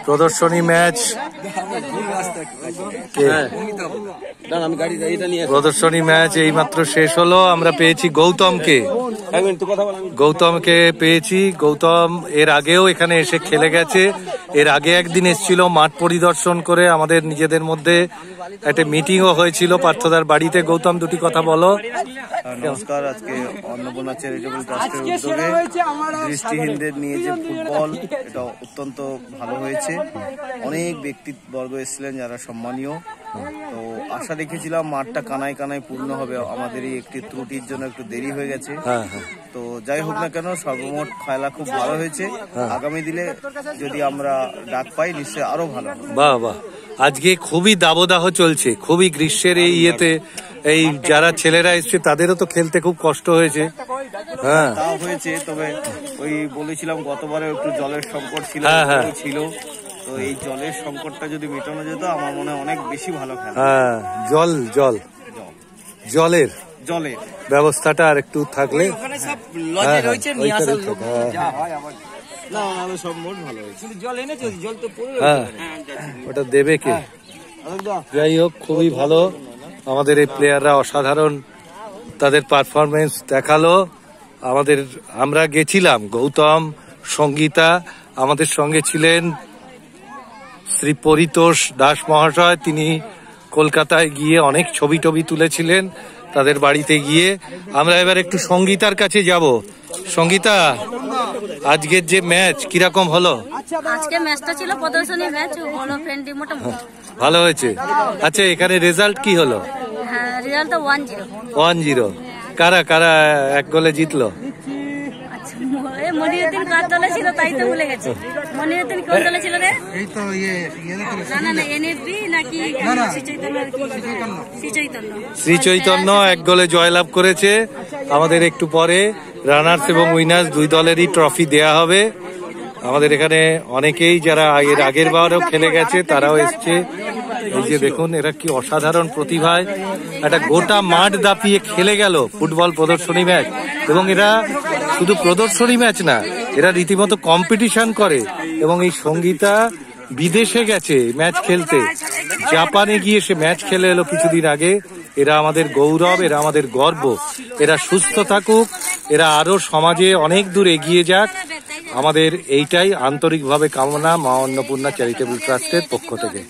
প্রদর্শনী ম্যাচ প্রদর্শনী ম্যাচ এইমাত্র শেষ হলো। আমরা পেয়েছি গৌতমকে পেয়েছি। গৌতম এর আগেও এখানে এসে খেলে গেছে। এর আগে একদিন এসেছিল মাঠ পরিদর্শন করে, আমাদের নিজেদের মধ্যে একটা মিটিংও হয়েছিল পার্থদার বাড়িতে। গৌতম, দুটি কথা বলো। নমস্কার। আজকে অন্নপূর্ণা চ্যারিটেবল ট্রাস্টের উদ্যোগে দৃষ্টিহীনদের নিয়ে যে ফুটবল, এটা অত্যন্ত ভালো হয়েছে। অনেক ব্যক্তিবর্গ এসেছিলেন যারা সম্মানীয়। তো আশা রেখেছিলাম মাঠটা কানায় কানায় পূর্ণ হবে, আমাদের এই একটি ত্রুটির জন্য একটু দেরি হয়ে গেছে। তো যাই হোক না কেন, সর্বমোট খেলা খুব ভালো হয়েছে। আগামী দিনে যদি আমরা ডাক পাই নিশ্চয়ই আরো ভালো। বাহ বাহ, আজকে খুবই দাবদাহ চলছে, খুবই গ্রীষ্মের এই ইয়েতে এই যারা ছেলেরা এসছে তাদেরও তো খেলতে খুব কষ্ট হয়েছে। হ্যাঁ, তা হয়েছে। তবে ওই বলেছিলাম গতবারে একটু জলের সংকট ছিল। তো এই জলের সংকটটা যদি মেটানো যেত আমার মনে হয় অনেক বেশি ভালো খেলা। হ্যাঁ, জলের ব্যবস্থাটা আর একটু থাকলে ওটা দেবে কে? যাই হোক, খুবই ভালো। আমাদের এই প্লেয়াররা অসাধারণ তাদের পারফরমেন্স দেখালো। আমরা গেছিলাম, গৌতম, সঙ্গীতা, আমাদের সঙ্গে ছিলেন শ্রী পরিতোষ দাস মহাশয়। তিনি কলকাতায় গিয়ে অনেক ছবি টবি তুলেছিলেন তাদের বাড়িতে গিয়ে। আমরা এবার একটু সঙ্গীতার কাছে যাব। সঙ্গীতা, আজকের যে ম্যাচ কিরকম হলো? আজকে ম্যাচটা ছিল প্রদর্শনী ম্যাচ, হলো ফ্রেন্ডলি, মোটামুটি ভালো হয়েছে। আচ্ছা, এখানে রেজাল্ট কি হলো? হ্যাঁ, রেজাল্ট 1-0। কারা কারা এক গোলে জিতলো? মনিরুদ্দিন কার দলে ছিল তাই তো ভুলে গেছি। মনিরুদ্দিন কোন দলে ছিল রে? এই তো না এনএসবি নাকি শ্রী চৈতন্য এক গোলে জয়লাভ করেছে। আমাদের একটু পরে রানার্স এবং উইনার্স দুই দলেরই ট্রফি দেয়া হবে। আমাদের এখানে অনেকেই যারা আগের বারও খেলে গেছে তারাও এসছে। এই যে দেখুন, এরা কি অসাধারণ প্রতিভায় একটা গোটা মাঠ দাপিয়ে খেলে গেল ফুটবল প্রদর্শনী ম্যাচ। এবং এরা শুধু প্রদর্শনী ম্যাচ না, এরা রীতিমতো কম্পিটিশন করে। এবং এই সঙ্গীতা বিদেশে গেছে ম্যাচ খেলতে, জাপানে গিয়ে সে ম্যাচ খেলে এলো কিছুদিন আগে। এরা আমাদের গৌরব, এরা আমাদের গর্ব। এরা সুস্থ থাকুক, এরা আরো সমাজে অনেক দূর এগিয়ে যাক, আমাদের এইটাই আন্তরিকভাবে কামনা মা অন্নপূর্ণা চ্যারিটেবল ট্রাস্টের পক্ষ থেকে।